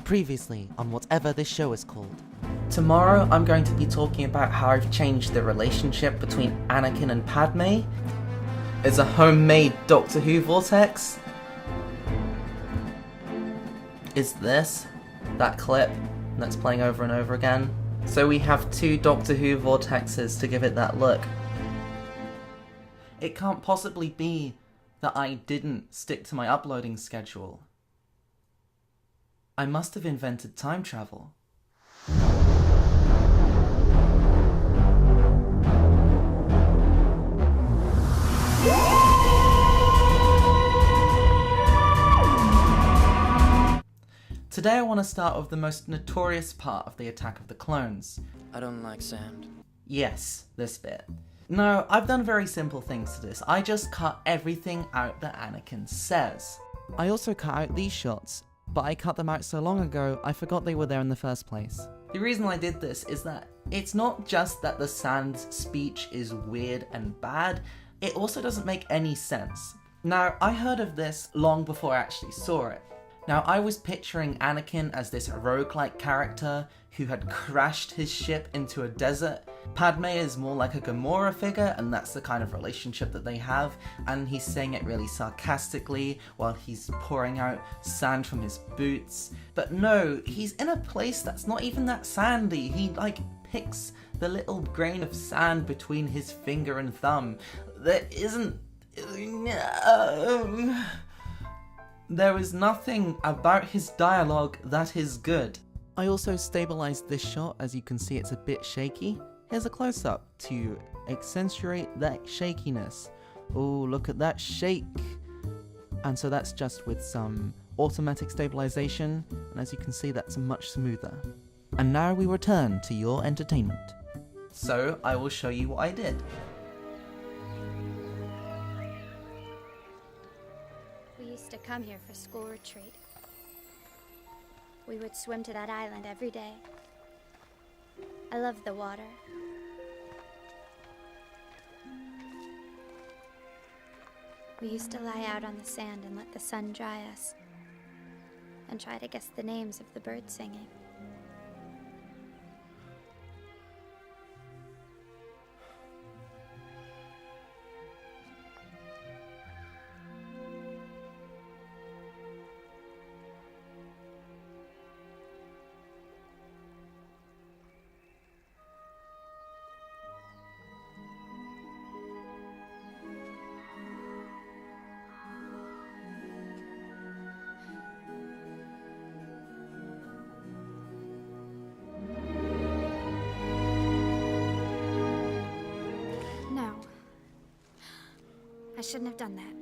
Previously on whatever this show is called. Tomorrow I'm going to be talking about how I've changed the relationship between Anakin and Padme. It's a homemade Doctor Who vortex. Is this that clip that's playing over and over again? So we have two Doctor Who vortexes to give it that look. It can't possibly be that I didn't stick to my uploading schedule. I must have invented time travel. Today I want to start with the most notorious part of the Attack of the Clones. I don't like sand. Yes, this bit. No, I've done very simple things to this. I just cut everything out that Anakin says. I also cut out these shots, but I cut them out so long ago I forgot they were there in the first place. The reason I did this is that it's not just that the Sand speech is weird and bad, it also doesn't make any sense. Now, I heard of this long before I actually saw it. Now, I was picturing Anakin as this roguelike character who had crashed his ship into a desert. Padme is more like a Gamora figure, and that's the kind of relationship that they have, and he's saying it really sarcastically while he's pouring out sand from his boots. But no, he's in a place that's not even that sandy. He, picks the little grain of sand between his finger and thumb. There isn't... There is nothing about his dialogue that is good. I also stabilized this shot, as you can see it's a bit shaky. Here's a close-up to accentuate that shakiness. Oh, look at that shake! And so that's just with some automatic stabilization, and as you can see that's much smoother. And now we return to your entertainment. So I will show you what I did. We used to come here for school retreat. We would swim to that island every day. I loved the water. We used to lie out on the sand and let the sun dry us, and try to guess the names of the birds singing. No. I shouldn't have done that.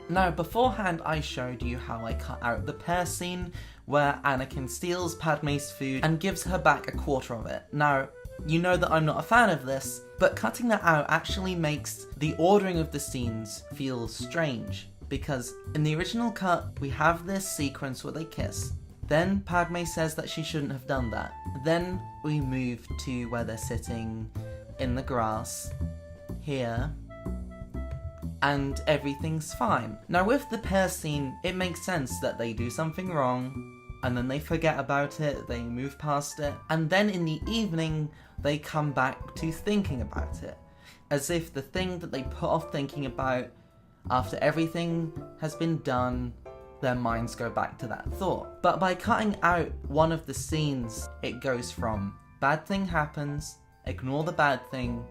Now, beforehand I showed you how I cut out the pear scene where Anakin steals Padme's food and gives her back a quarter of it. Now, you know that I'm not a fan of this, but cutting that out actually makes the ordering of the scenes feel strange, because in the original cut we have this sequence where they kiss. Then Padme says that she shouldn't have done that. Then we move to where they're sitting in the grass here, and everything's fine. Now with the pear scene, it makes sense that they do something wrong, and then they forget about it, they move past it, and then in the evening, they come back to thinking about it. As if the thing that they put off thinking about after everything has been done, their minds go back to that thought. But by cutting out one of the scenes, it goes from bad thing happens, ignore the bad thing,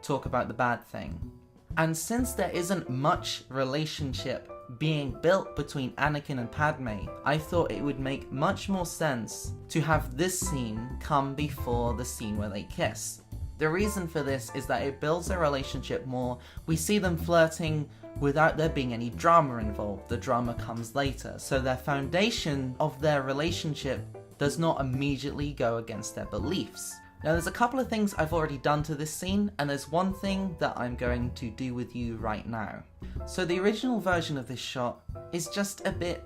talk about the bad thing. And since there isn't much relationship being built between Anakin and Padme, I thought it would make much more sense to have this scene come before the scene where they kiss. The reason for this is that it builds their relationship more. We see them flirting without there being any drama involved. The drama comes later. So their foundation of their relationship does not immediately go against their beliefs. Now there's a couple of things I've already done to this scene, and there's one thing that I'm going to do with you right now. So the original version of this shot is just a bit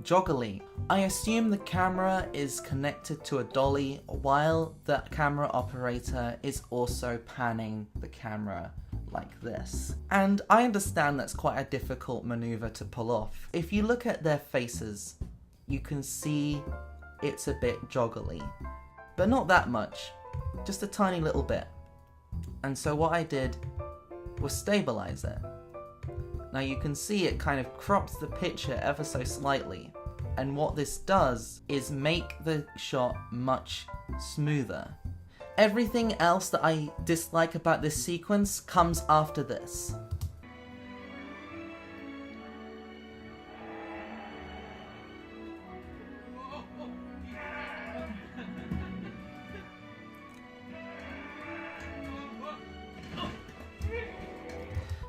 joggly. I assume the camera is connected to a dolly while the camera operator is also panning the camera like this. And I understand that's quite a difficult maneuver to pull off. If you look at their faces, you can see it's a bit joggly, but not that much, just a tiny little bit. And so what I did was stabilize it. Now you can see it kind of crops the picture ever so slightly, and what this does is make the shot much smoother. Everything else that I dislike about this sequence comes after this.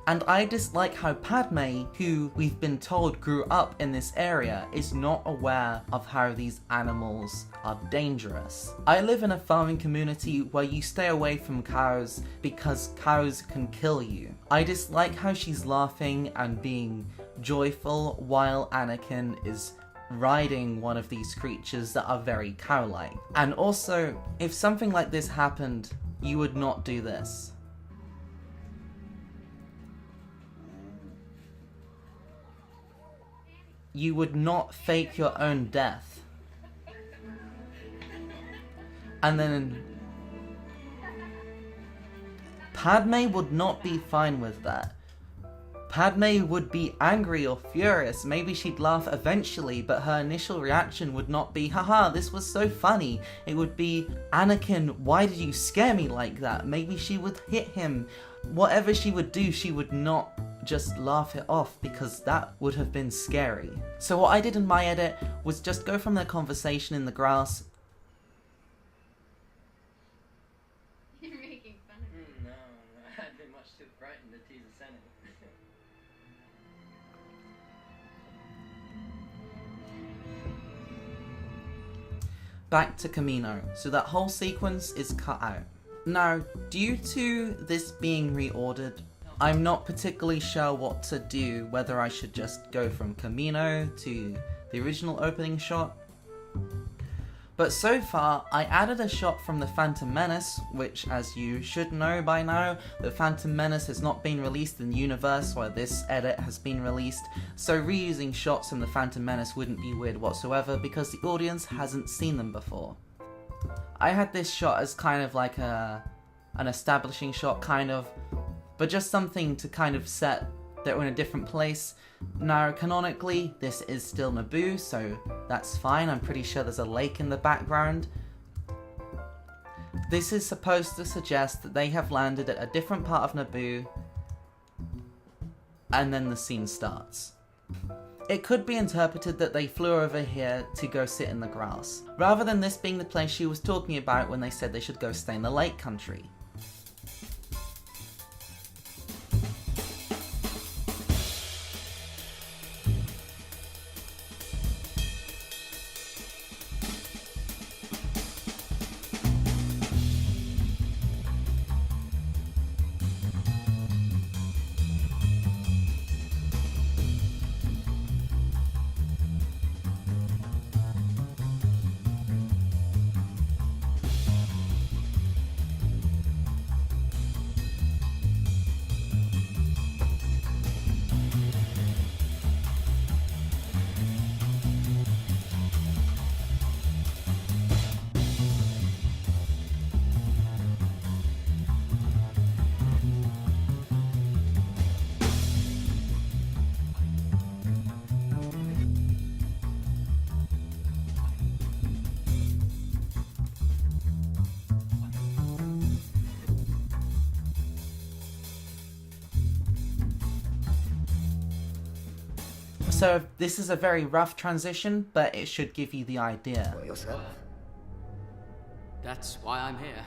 And I dislike how Padme, who we've been told grew up in this area, is not aware of how these animals are dangerous. I live in a farming community where you stay away from cows because cows can kill you. I dislike how she's laughing and being joyful while Anakin is riding one of these creatures that are very cow-like. And also, if something like this happened, you would not do this. You would not fake your own death. And then Padme would not be fine with that. Padme would be angry or furious. Maybe she'd laugh eventually, but her initial reaction would not be, haha, this was so funny. It would be, Anakin, why did you scare me like that? Maybe she would hit him. Whatever she would do, she would not just laugh it off, because that would have been scary. So what I did in my edit was just go from their conversation in the grass. You're making fun of me. No, I'd been much too frightened to tease a Senate. Back to Camino, so that whole sequence is cut out. Now, due to this being reordered, I'm not particularly sure what to do, whether I should just go from Camino to the original opening shot. But so far, I added a shot from The Phantom Menace, which, as you should know by now, The Phantom Menace has not been released in the universe where this edit has been released, so reusing shots from The Phantom Menace wouldn't be weird whatsoever because the audience hasn't seen them before. I had this shot as kind of like an establishing shot, kind of, but just something to kind of set that we're in a different place. Now, canonically, this is still Naboo, so that's fine. I'm pretty sure there's a lake in the background. This is supposed to suggest that they have landed at a different part of Naboo, and then the scene starts. It could be interpreted that they flew over here to go sit in the grass, rather than this being the place she was talking about when they said they should go stay in the lake country. So this is a very rough transition, but it should give you the idea. For yourself. That's why I'm here.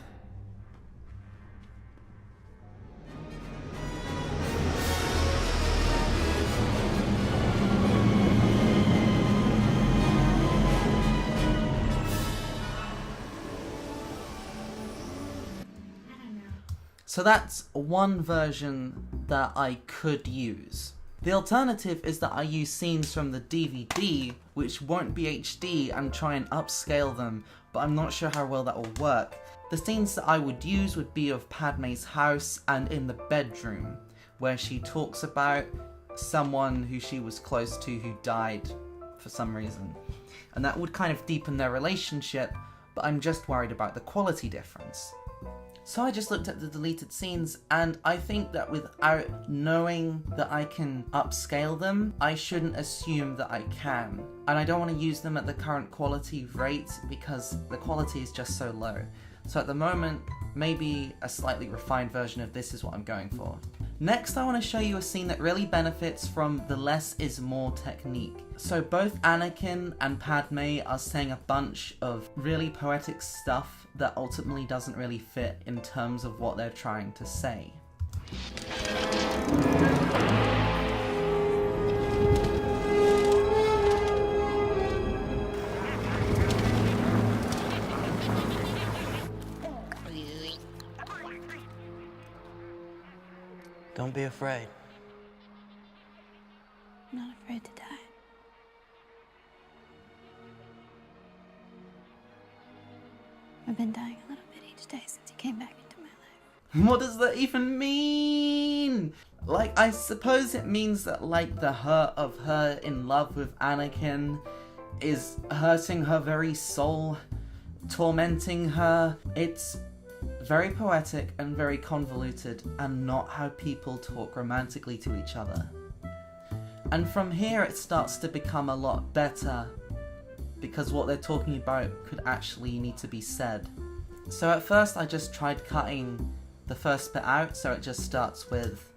So that's one version that I could use. The alternative is that I use scenes from the DVD, which won't be HD, and try and upscale them, but I'm not sure how well that will work. The scenes that I would use would be of Padme's house and in the bedroom, where she talks about someone who she was close to who died for some reason. And that would kind of deepen their relationship, but I'm just worried about the quality difference. So I just looked at the deleted scenes, and I think that without knowing that I can upscale them, I shouldn't assume that I can. And I don't want to use them at the current quality rate because the quality is just so low. So at the moment, maybe a slightly refined version of this is what I'm going for. Next, I want to show you a scene that really benefits from the less is more technique. So both Anakin and Padme are saying a bunch of really poetic stuff that ultimately doesn't really fit in terms of what they're trying to say. Don't be afraid. I'm not afraid to die. I've been dying a little bit each day since you came back into my life. What does that even mean? Like, I suppose it means that, like, the hurt of her in love with Anakin is hurting her very soul, tormenting her. It's very poetic and very convoluted, and not how people talk romantically to each other. And from here it starts to become a lot better, because what they're talking about could actually need to be said. So at first I just tried cutting the first bit out, so it just starts with...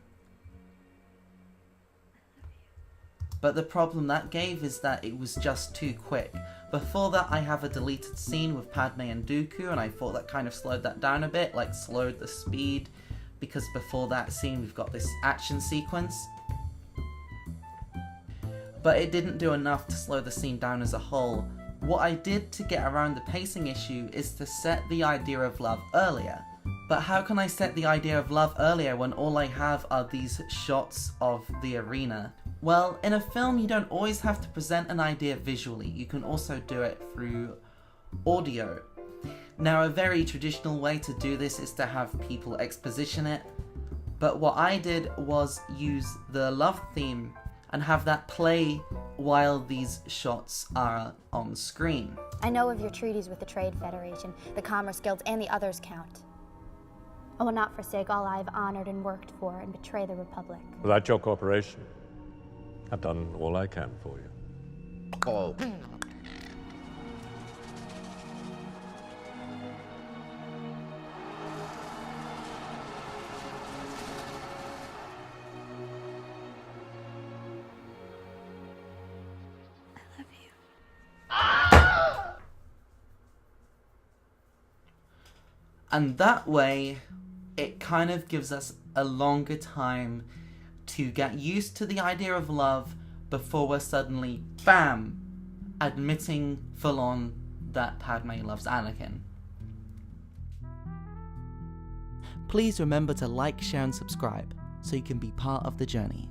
But the problem that gave is that it was just too quick. Before that I have a deleted scene with Padme and Dooku, and I thought that kind of slowed that down a bit, like slowed the speed, because before that scene we've got this action sequence. But it didn't do enough to slow the scene down as a whole. What I did to get around the pacing issue is to set the idea of love earlier. But how can I set the idea of love earlier when all I have are these shots of the arena? Well, in a film you don't always have to present an idea visually, you can also do it through audio. Now, a very traditional way to do this is to have people exposition it, but what I did was use the love theme and have that play while these shots are on screen. I know of your treaties with the Trade Federation, the Commerce Guilds, and the others, Count. I will not forsake all I have honored and worked for and betray the Republic. Without your cooperation, I've done all I can for you. Oh. I love you. And that way, it kind of gives us a longer time to get used to the idea of love before we're suddenly, bam, admitting full on that Padme loves Anakin. Please remember to like, share and subscribe so you can be part of the journey.